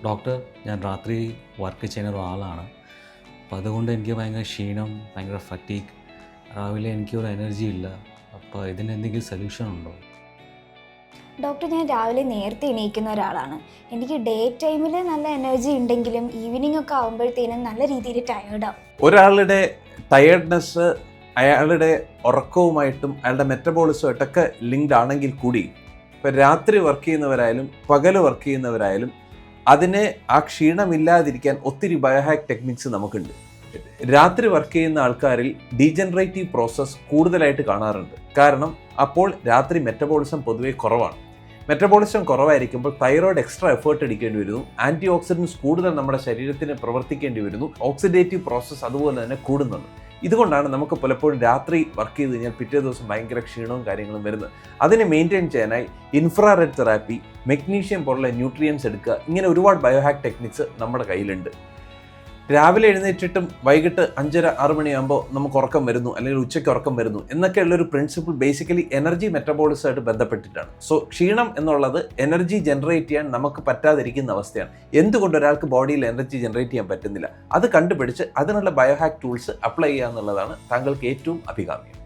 Doctor, ഞാൻ രാത്രി work ചെയ്യുന്ന ഒരാളാണ്. അപ്പോൾ അതുകൊണ്ട് എനിക്ക് ഭയങ്കര ക്ഷീണം, ഭയങ്കര ഫറ്റീഗ്, രാവിലെ എനിക്കൊരു എനർജി ഇല്ല. അപ്പോൾ ഇതിന് എന്തെങ്കിലും സൊല്യൂഷൻ ഉണ്ടോ? ഡോക്ടർ, ഞാൻ രാവിലെ നേരത്തെ എണീക്കുന്ന ഒരാളാണ്. എനിക്ക് ഡേ ടൈമിൽ നല്ല എനർജി ഉണ്ടെങ്കിലും ഈവനിങ് ഒക്കെ ആകുമ്പോഴത്തേനും നല്ല രീതിയിൽ ടയേർഡാവും. ഒരാളുടെ ടയേർഡ്നെസ് അയാളുടെ ഉറക്കവുമായിട്ടും അയാളുടെ മെറ്റബോളിസമായിട്ടൊക്കെ ലിങ്ക്ഡ് ആണെങ്കിൽ കൂടി ഇപ്പം രാത്രി വർക്ക് ചെയ്യുന്നവരായാലും പകൽ വർക്ക് ചെയ്യുന്നവരായാലും അതിനെ ആ ക്ഷീണമില്ലാതിരിക്കാൻ ഒത്തിരി ബയോഹാക്ക് ടെക്നിക്സ് നമുക്കുണ്ട്. രാത്രി വർക്ക് ചെയ്യുന്ന ആൾക്കാരിൽ ഡീജനറേറ്റീവ് പ്രോസസ്സ് കൂടുതലായിട്ട് കാണാറുണ്ട്. കാരണം അപ്പോൾ രാത്രി മെറ്റബോളിസം പൊതുവേ കുറവാണ്. മെറ്റബോളിസം കുറവായിരിക്കുമ്പോൾ തൈറോയ്ഡ് എക്സ്ട്രാ എഫേർട്ട് എടുക്കേണ്ടി വരുന്നു, ആൻറ്റി ഓക്സിഡൻസ് കൂടുതൽ നമ്മുടെ ശരീരത്തിന് പ്രവർത്തിക്കേണ്ടി വരുന്നു, ഓക്സിഡേറ്റീവ് പ്രോസസ്സ് അതുപോലെ തന്നെ കൂടുന്നുണ്ട്. ഇതുകൊണ്ടാണ് നമുക്ക് പലപ്പോഴും രാത്രി വർക്ക് ചെയ്ത് കഴിഞ്ഞാൽ പിറ്റേ ദിവസം ഭയങ്കര ക്ഷീണവും കാര്യങ്ങളും വരുന്നത്. അതിനെ മെയിൻറ്റെയിൻ ചെയ്യാനായി ഇൻഫ്രാറെഡ് തെറാപ്പി, മെഗ്നീഷ്യം പോലുള്ള ന്യൂട്രിയൻസ് എടുക്കുക, ഇങ്ങനെ ഒരുപാട് ബയോഹാക്ക് ടെക്നിക്സ് നമ്മുടെ കയ്യിലുണ്ട്. രാവിലെ എഴുന്നേറ്റിട്ടും വൈകിട്ട് 5:30-6 മണിയാകുമ്പോൾ നമുക്ക് ഉറക്കം വരുന്നു, അല്ലെങ്കിൽ ഉച്ചയ്ക്ക് ഉറക്കം വരുന്നു എന്നൊക്കെയുള്ളൊരു പ്രിൻസിപ്പിൾ ബേസിക്കലി എനർജി മെറ്റബോളിസമായിട്ട് ബന്ധപ്പെട്ടിട്ടാണ്. സോ ക്ഷീണം എന്നുള്ളത് എനർജി ജനറേറ്റ് ചെയ്യാൻ നമുക്ക് പറ്റാതിരിക്കുന്ന അവസ്ഥയാണ്. എന്തുകൊണ്ട് ഒരാൾക്ക് ബോഡിയിൽ എനർജി ജനറേറ്റ് ചെയ്യാൻ പറ്റുന്നില്ല? അത് കണ്ടുപിടിച്ച് അതിനുള്ള ബയോഹാക്ക് ടൂൾസ് അപ്ലൈ ചെയ്യുക എന്നുള്ളതാണ് താങ്കൾക്ക് ഏറ്റവും അഭികാമ്യം.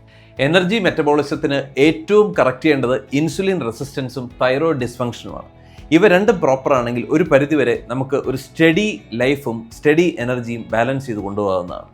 എനർജി മെറ്റബോളിസത്തിന് ഏറ്റവും കറക്റ്റ് ചെയ്യേണ്ടത് ഇൻസുലിൻ റെസിസ്റ്റൻസും തൈറോയ്ഡ് ഡിസ്ഫങ്ഷനുമാണ്. ഇവ രണ്ടും പ്രോപ്പർ ആണെങ്കിൽ ഒരു പരിധിവരെ നമുക്ക് ഒരു സ്റ്റഡി ലൈഫും സ്റ്റഡി എനർജിയും ബാലൻസ് ചെയ്ത് കൊണ്ടുപോകാവുന്നതാണ്.